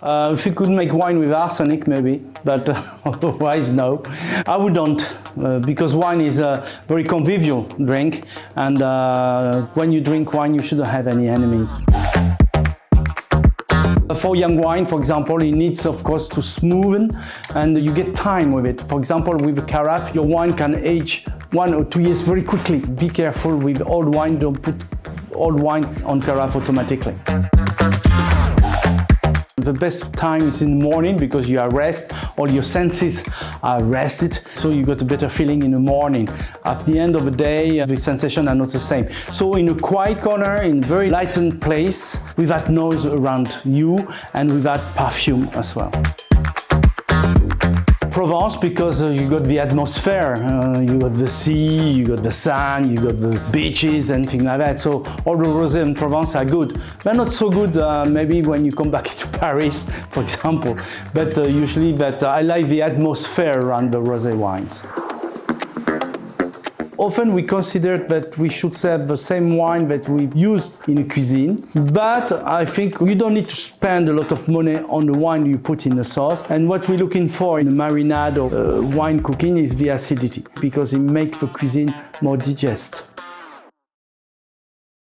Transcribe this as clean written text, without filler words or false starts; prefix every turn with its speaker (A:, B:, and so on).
A: If you could make wine with arsenic, maybe, but otherwise, no. I wouldn't, because wine is a very convivial drink, and when you drink wine, you shouldn't have any enemies. For young wine, for example, it needs, of course, to smoothen, and you get time with it. For example, with a carafe, your wine can age 1 or 2 years very quickly. Be careful with old wine, don't put old wine on carafe automatically. The best time is in the morning because you are rested, all your senses are rested, so you got a better feeling in the morning. At the end of the day, the sensations are not the same. So in a quiet corner, in a very lightened place, without noise around you and without perfume as well. Provence, because you got the atmosphere, you got the sea, you got the sun, you got the beaches and things like that. So all the rosé in Provence are good. They're not so good maybe when you come back to Paris, for example. But usually I like the atmosphere around the rosé wines. Often we consider that we should serve the same wine that we used in a cuisine, but I think you don't need to spend a lot of money on the wine you put in the sauce. And what we're looking for in a marinade or wine cooking is the acidity, because it makes the cuisine more digest.